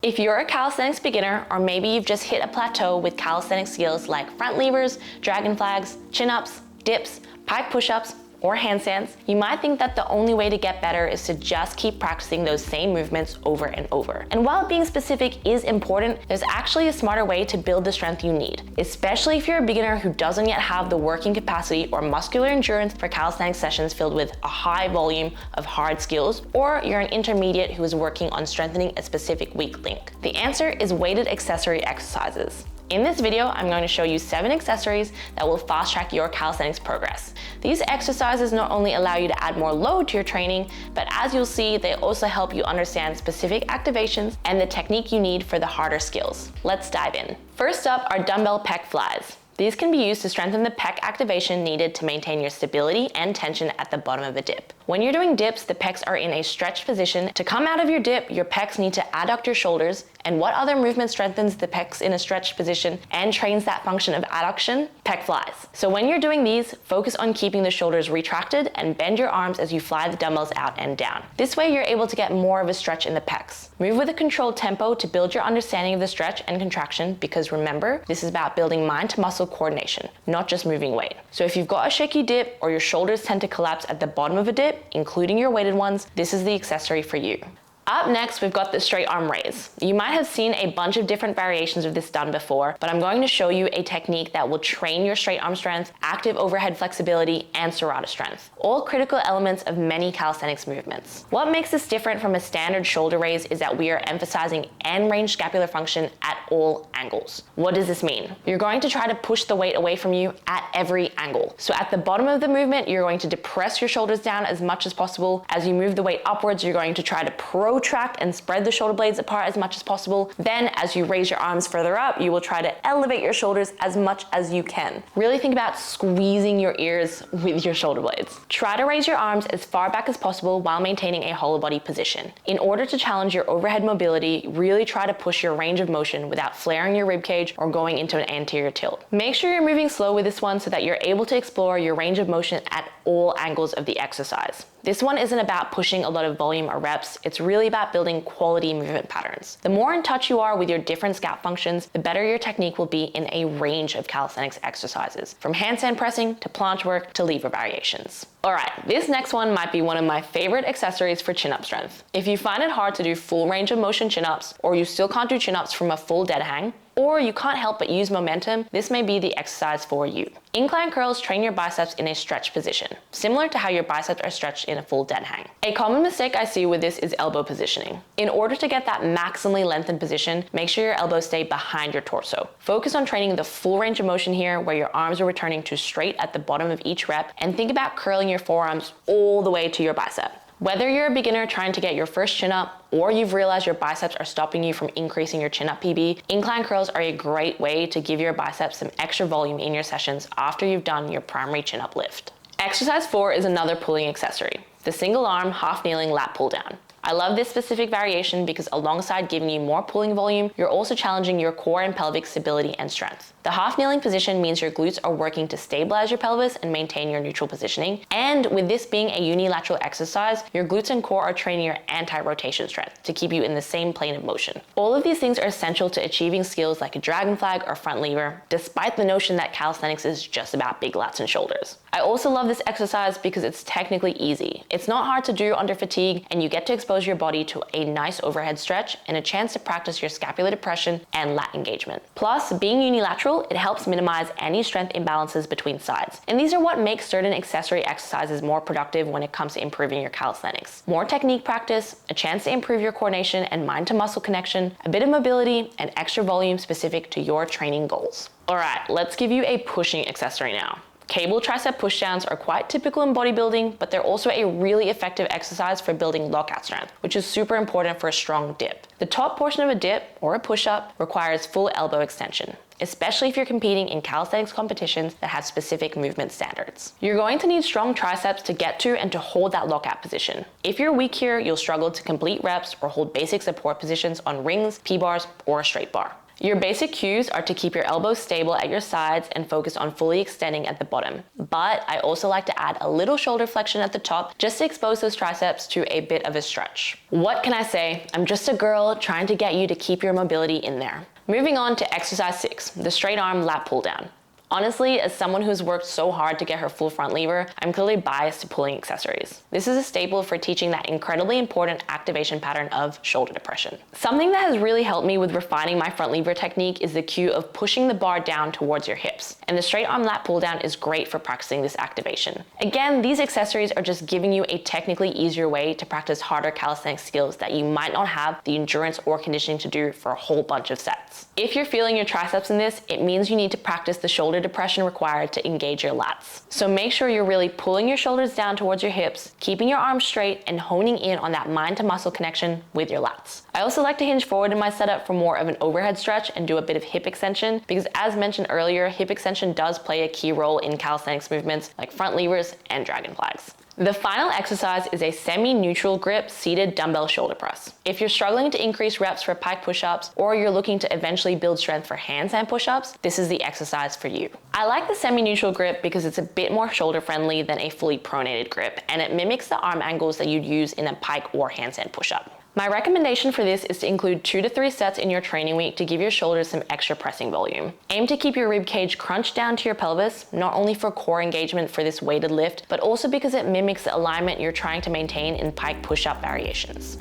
If you're a calisthenics beginner, or maybe you've just hit a plateau with calisthenics skills like front levers, dragon flags, chin-ups, dips, pike push-ups, or handstands, you might think that the only way to get better is to just keep practicing those same movements over and over. And while being specific is important, there's actually a smarter way to build the strength you need, especially if you're a beginner who doesn't yet have the working capacity or muscular endurance for calisthenics sessions filled with a high volume of hard skills, or you're an intermediate who is working on strengthening a specific weak link. The answer is weighted accessory exercises. In this video, I'm going to show you 7 accessories that will fast track your calisthenics progress. These exercises not only allow you to add more load to your training, but as you'll see, they also help you understand specific activations and the technique you need for the harder skills. Let's dive in. First up are dumbbell pec flies. These can be used to strengthen the pec activation needed to maintain your stability and tension at the bottom of a dip. When you're doing dips, the pecs are in a stretched position. To come out of your dip, your pecs need to adduct your shoulders. And what other movement strengthens the pecs in a stretched position and trains that function of adduction? Pec flies. So when you're doing these, focus on keeping the shoulders retracted and bend your arms as you fly the dumbbells out and down. This way you're able to get more of a stretch in the pecs. Move with a controlled tempo to build your understanding of the stretch and contraction, because remember, this is about building mind to muscle coordination, not just moving weight. So if you've got a shaky dip or your shoulders tend to collapse at the bottom of a dip, including your weighted ones, this is the accessory for you. Up next, we've got the straight arm raise. You might have seen a bunch of different variations of this done before, but I'm going to show you a technique that will train your straight arm strength, active overhead flexibility, and serrata strength, all critical elements of many calisthenics movements. What makes this different from a standard shoulder raise is that we are emphasizing end range scapular function at all angles. What does this mean? You're going to try to push the weight away from you at every angle. So at the bottom of the movement, you're going to depress your shoulders down as much as possible. As you move the weight upwards, you're going to try to protract and spread the shoulder blades apart as much as possible. Then as you raise your arms further up, you will try to elevate your shoulders as much as you can. Really think about squeezing your ears with your shoulder blades. Try to raise your arms as far back as possible while maintaining a hollow body position. In order to challenge your overhead mobility, really try to push your range of motion without flaring your rib cage or going into an anterior tilt. Make sure you're moving slow with this one so that you're able to explore your range of motion at all angles of the exercise. This one isn't about pushing a lot of volume or reps, it's really about building quality movement patterns. The more in touch you are with your different scap functions, the better your technique will be in a range of calisthenics exercises, from handstand pressing to planche work to lever variations. Alright, this next one might be one of my favorite accessories for chin-up strength. If you find it hard to do full range of motion chin-ups, or you still can't do chin-ups from a full dead hang, or you can't help but use momentum, this may be the exercise for you. Incline curls train your biceps in a stretched position, similar to how your biceps are stretched in a full dead hang. A common mistake I see with this is elbow positioning. In order to get that maximally lengthened position, make sure your elbows stay behind your torso. Focus on training the full range of motion here, where your arms are returning to straight at the bottom of each rep, and think about curling your forearms all the way to your bicep. Whether you're a beginner trying to get your first chin up, or you've realized your biceps are stopping you from increasing your chin up PB, incline curls are a great way to give your biceps some extra volume in your sessions after you've done your primary chin up lift. Exercise 4 is another pulling accessory, the single arm half kneeling lat pull down. I love this specific variation because alongside giving you more pulling volume, you're also challenging your core and pelvic stability and strength. The half kneeling position means your glutes are working to stabilize your pelvis and maintain your neutral positioning. And with this being a unilateral exercise, your glutes and core are training your anti-rotation strength to keep you in the same plane of motion. All of these things are essential to achieving skills like a dragon flag or front lever, despite the notion that calisthenics is just about big lats and shoulders. I also love this exercise because it's technically easy. It's not hard to do under fatigue, and you get to expose your body to a nice overhead stretch and a chance to practice your scapular depression and lat engagement. Plus, being unilateral, it helps minimize any strength imbalances between sides. And these are what makes certain accessory exercises more productive when it comes to improving your calisthenics. More technique practice, a chance to improve your coordination and mind to muscle connection, a bit of mobility, and extra volume specific to your training goals. Alright, let's give you a pushing accessory now. Cable tricep pushdowns are quite typical in bodybuilding, but they're also a really effective exercise for building lockout strength, which is super important for a strong dip. The top portion of a dip, or a push-up, requires full elbow extension, especially if you're competing in calisthenics competitions that have specific movement standards. You're going to need strong triceps to get to and to hold that lockout position. If you're weak here, you'll struggle to complete reps or hold basic support positions on rings, P-bars, or a straight bar. Your basic cues are to keep your elbows stable at your sides and focus on fully extending at the bottom. But I also like to add a little shoulder flexion at the top just to expose those triceps to a bit of a stretch. What can I say? I'm just a girl trying to get you to keep your mobility in there. Moving on to exercise 6, the straight arm lat pull down. Honestly, as someone who's worked so hard to get her full front lever, I'm clearly biased to pulling accessories. This is a staple for teaching that incredibly important activation pattern of shoulder depression. Something that has really helped me with refining my front lever technique is the cue of pushing the bar down towards your hips. And the straight arm lat pull down is great for practicing this activation. Again, these accessories are just giving you a technically easier way to practice harder calisthenic skills that you might not have the endurance or conditioning to do for a whole bunch of sets. If you're feeling your triceps in this, it means you need to practice the shoulder depression required to engage your lats. So make sure you're really pulling your shoulders down towards your hips, keeping your arms straight, and honing in on that mind to muscle connection with your lats. I also like to hinge forward in my setup for more of an overhead stretch and do a bit of hip extension because, as mentioned earlier, hip extension does play a key role in calisthenics movements like front levers and dragon flags. The final exercise is a semi-neutral grip seated dumbbell shoulder press. If you're struggling to increase reps for pike push-ups or you're looking to eventually build strength for handstand push-ups, this is the exercise for you. I like the semi-neutral grip because it's a bit more shoulder friendly than a fully pronated grip, and it mimics the arm angles that you'd use in a pike or handstand push-up. My recommendation for this is to include 2 to 3 sets in your training week to give your shoulders some extra pressing volume. Aim to keep your rib cage crunched down to your pelvis, not only for core engagement for this weighted lift, but also because it mimics the alignment you're trying to maintain in pike push-up variations.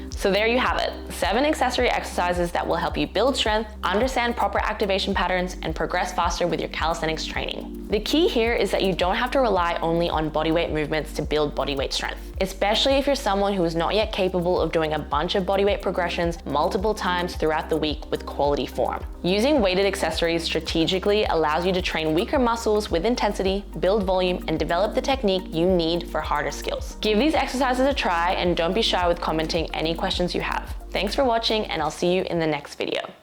So there you have it, 7 accessory exercises that will help you build strength, understand proper activation patterns, and progress faster with your calisthenics training. The key here is that you don't have to rely only on bodyweight movements to build bodyweight strength, especially if you're someone who is not yet capable of doing a bunch of bodyweight progressions multiple times throughout the week with quality form. Using weighted accessories strategically allows you to train weaker muscles with intensity, build volume, and develop the technique you need for harder skills. Give these exercises a try and don't be shy with commenting any questions you have. Thanks for watching, and I'll see you in the next video.